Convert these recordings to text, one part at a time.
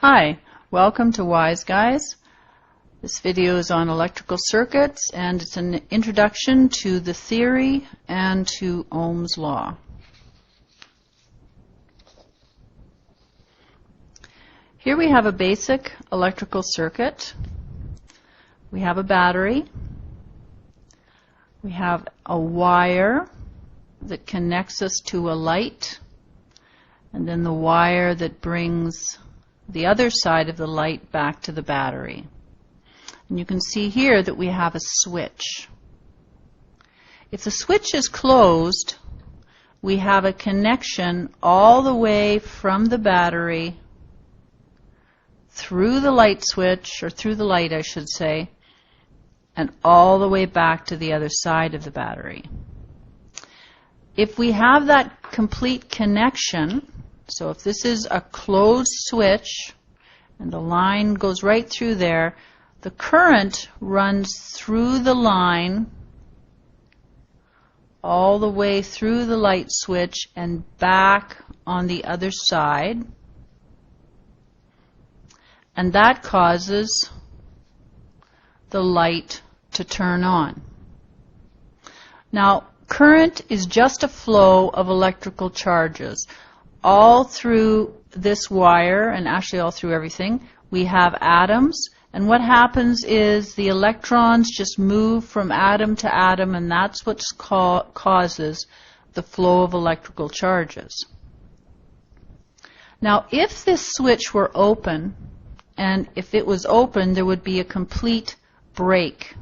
Hi, welcome to Wise Guys. This video is on electrical circuits and it's an introduction to the theory and to Ohm's law. Here we have a basic electrical circuit. We have a battery. We have a wire that connects us to a light, and then the wire that brings the other side of the light back to the battery. And you can see here that we have a switch. If the switch is closed, we have a connection all the way from the battery through the light switch, or through the light I should say, and all the way back to the other side of the battery. If we have that complete connection, so if this is a closed switch and the line goes right through there, the current runs through the line all the way through the light switch and back on the other side, and that causes the light to turn on. Now, current is just a flow of electrical charges. All through this wire, and actually all through everything, we have atoms, and what happens is the electrons just move from atom to atom, and that's what causes the flow of electrical charges. Now, if this switch were open, and if it was open, there would be a complete break.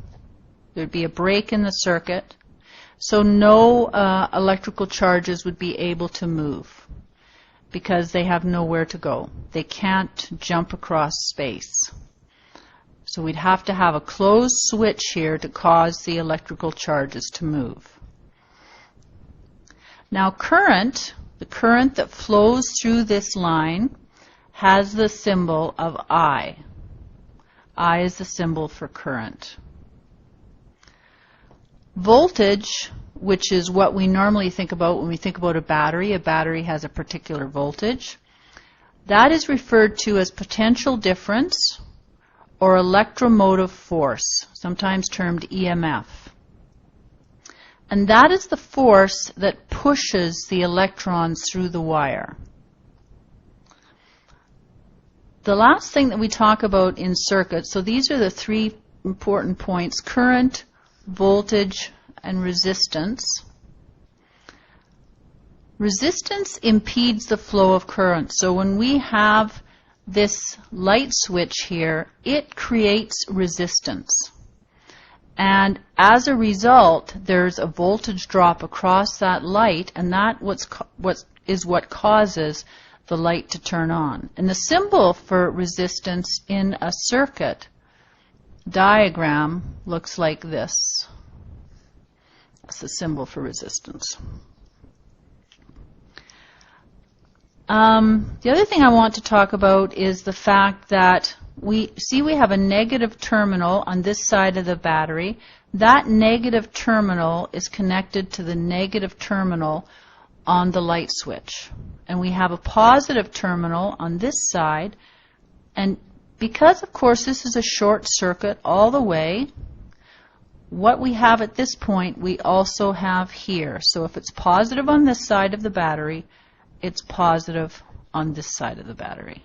There would be a break in the circuit, so no electrical charges would be able to move, because they have nowhere to go. They can't jump across space. So we'd have to have a closed switch here to cause the electrical charges to move. Now current, the current that flows through this line, has the symbol of I. I is the symbol for current. Voltage, which is what we normally think about when we think about a battery. A battery has a particular voltage. That is referred to as potential difference or electromotive force, sometimes termed EMF. And that is the force that pushes the electrons through the wire. The last thing that we talk about in circuits, so these are the three important points: current, voltage, and resistance. Resistance impedes the flow of current. So when we have this light switch here, it creates resistance. And as a result, there's a voltage drop across that light, and that is what causes the light to turn on. And the symbol for resistance in a circuit diagram looks like this. That's the symbol for resistance. The other thing I want to talk about is the fact that we have a negative terminal on this side of the battery. That negative terminal is connected to the negative terminal on the light switch. And we have a positive terminal on this side. And because, of course, this is a short circuit all the way, what we have at this point we also have here. So if it's positive on this side of the battery, it's positive on this side of the battery.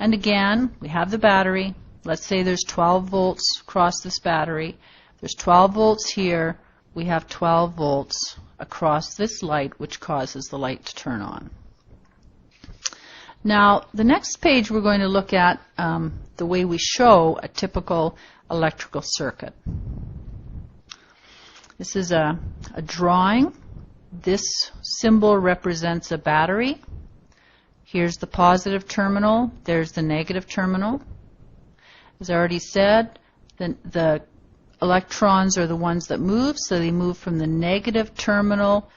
And again, we have the battery. Let's say there's 12 volts across this battery. There's 12 volts here. We have 12 volts across this light, which causes the light to turn on. Now, the next page we're going to look at the way we show a typical electrical circuit. This is a drawing. This symbol represents a battery. Here's the positive terminal. There's the negative terminal. As I already said, the electrons are the ones that move, so they move from the negative terminal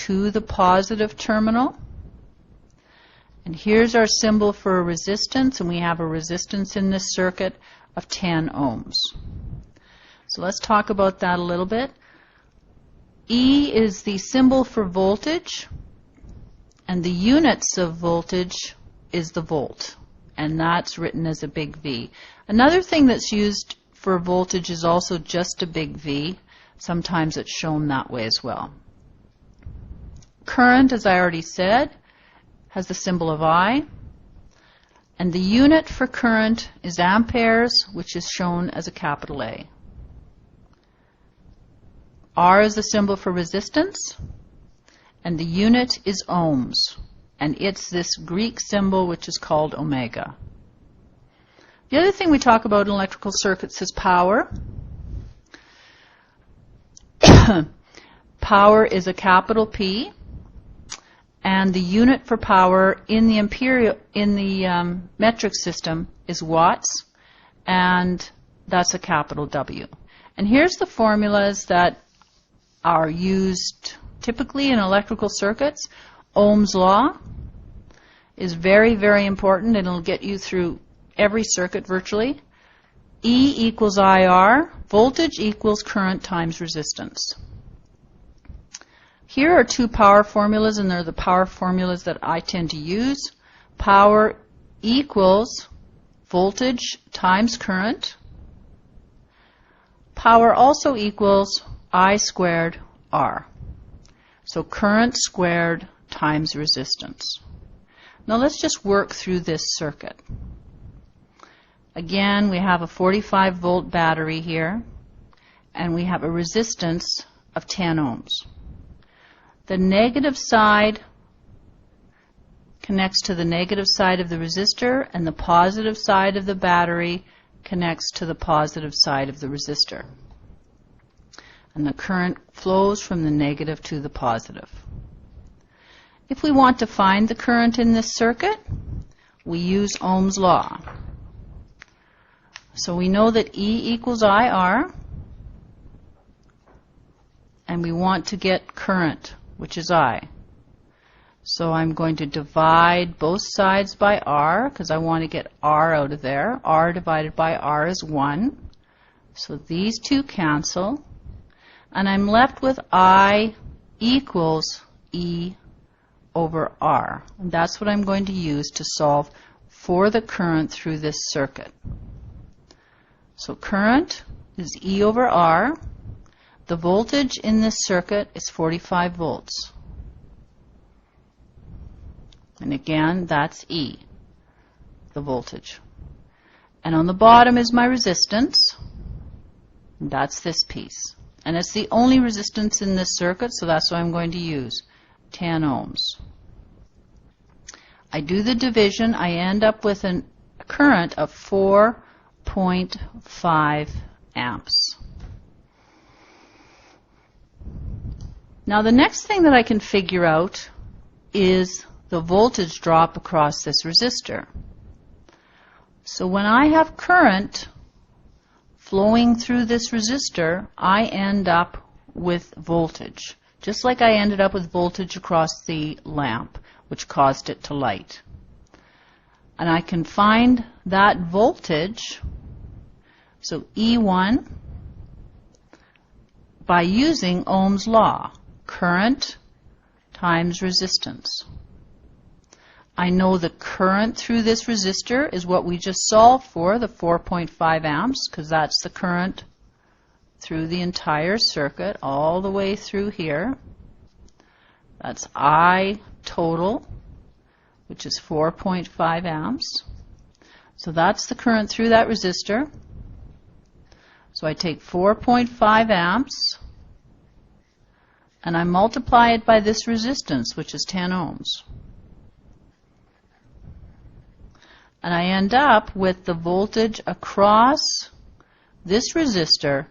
to the positive terminal. And here's our symbol for a resistance, and we have a resistance in this circuit of 10 ohms. So let's talk about that a little bit. E is the symbol for voltage, and the units of voltage is the volt, and that's written as a big V. Another thing that's used for voltage is also just a big V. Sometimes it's shown that way as well. Current, as I already said, has the symbol of I, and the unit for current is amperes, which is shown as a capital A. R is the symbol for resistance, and the unit is ohms, and it's this Greek symbol which is called omega. The other thing we talk about in electrical circuits is power. Power is a capital P, and the unit for power in the metric system is watts, and that's a capital W. And here's the formulas that are used typically in electrical circuits. Ohm's law is very, very important, and it'll get you through every circuit virtually. E equals IR, voltage equals current times resistance. Here are two power formulas, and they're the power formulas that I tend to use. Power equals voltage times current. Power also equals I squared R. So current squared times resistance. Now let's just work through this circuit. Again, we have a 45 volt battery here, and we have a resistance of 10 ohms. The negative side connects to the negative side of the resistor, and the positive side of the battery connects to the positive side of the resistor. And the current flows from the negative to the positive. If we want to find the current in this circuit, we use Ohm's law. So we know that E equals IR, and we want to get current, which is I. So I'm going to divide both sides by R, because I want to get R out of there. R divided by R is 1. So these two cancel, and I'm left with I equals E over R. And that's what I'm going to use to solve for the current through this circuit. So current is E over R. The voltage in this circuit is 45 volts. And again, that's E, the voltage. And on the bottom is my resistance. And that's this piece. And it's the only resistance in this circuit, so that's what I'm going to use, 10 ohms. I do the division. I end up with a current of 4.5 amps. Now the next thing that I can figure out is the voltage drop across this resistor. So when I have current flowing through this resistor, I end up with voltage, just like I ended up with voltage across the lamp, which caused it to light. And I can find that voltage, so E1, by using Ohm's law, current times resistance. I know the current through this resistor is what we just solved for, the 4.5 amps, because that's the current through the entire circuit, all the way through here. That's I total, which is 4.5 amps. So that's the current through that resistor. So I take 4.5 amps, and I multiply it by this resistance, which is 10 ohms. And I end up with the voltage across this resistor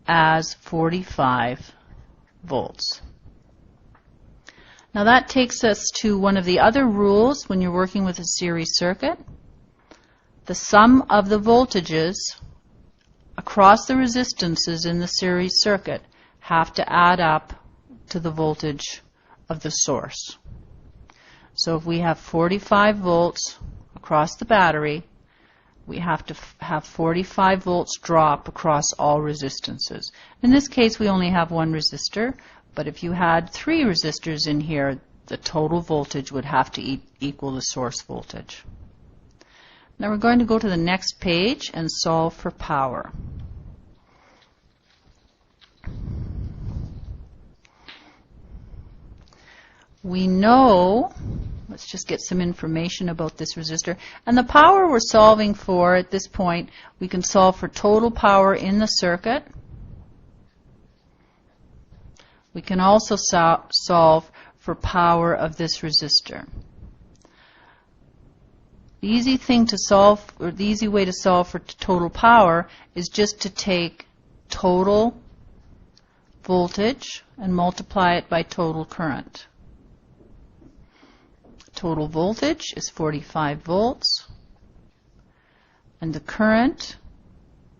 as 45 volts. Now that takes us to one of the other rules when you're working with a series circuit. The sum of the voltages across the resistances in the series circuit have to add up to the voltage of the source. So if we have 45 volts across the battery, we have to have 45 volts drop across all resistances. In this case, we only have one resistor, but if you had 3 resistors in here, the total voltage would have to equal the source voltage. Now we're going to go to the next page and solve for power. We know, let's just get some information about this resistor. And the power we're solving for at this point, we can solve for total power in the circuit. We can also solve for power of this resistor. The easy thing to solve, or the easy way to solve for total power, is just to take total voltage and multiply it by total current. Total voltage is 45 volts, and the current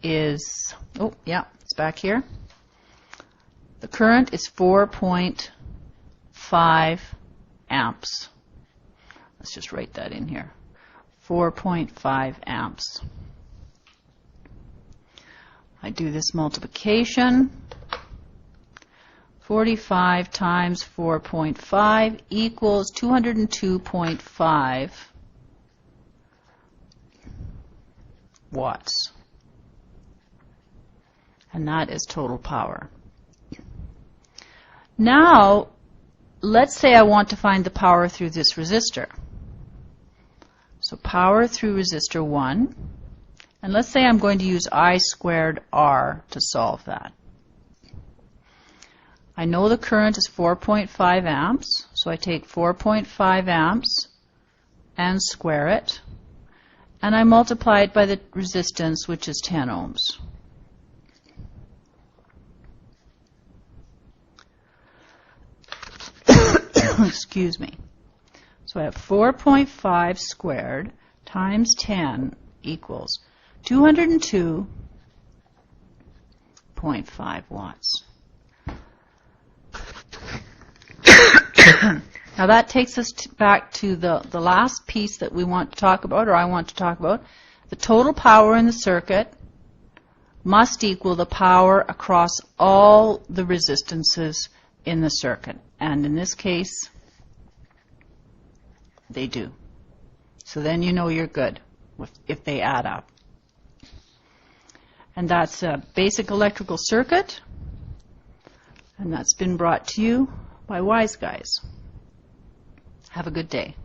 is, it's back here. The current is 4.5 amps. Let's just write that in here. 4.5 amps. I do this multiplication. 45 times 4.5 equals 202.5 watts. And that is total power. Now, let's say I want to find the power through this resistor. So power through resistor 1. And let's say I'm going to use I squared R to solve that. I know the current is 4.5 amps, so I take 4.5 amps and square it, and I multiply it by the resistance, which is 10 ohms. Excuse me. So I have 4.5 squared times 10 equals 202.5 watts. Now that takes us back to the last piece that we want to talk about, or I want to talk about. The total power in the circuit must equal the power across all the resistances in the circuit. And in this case, they do. So then you know you're good if they add up. And that's a basic electrical circuit. And that's been brought to you by Wise Guys. Have a good day.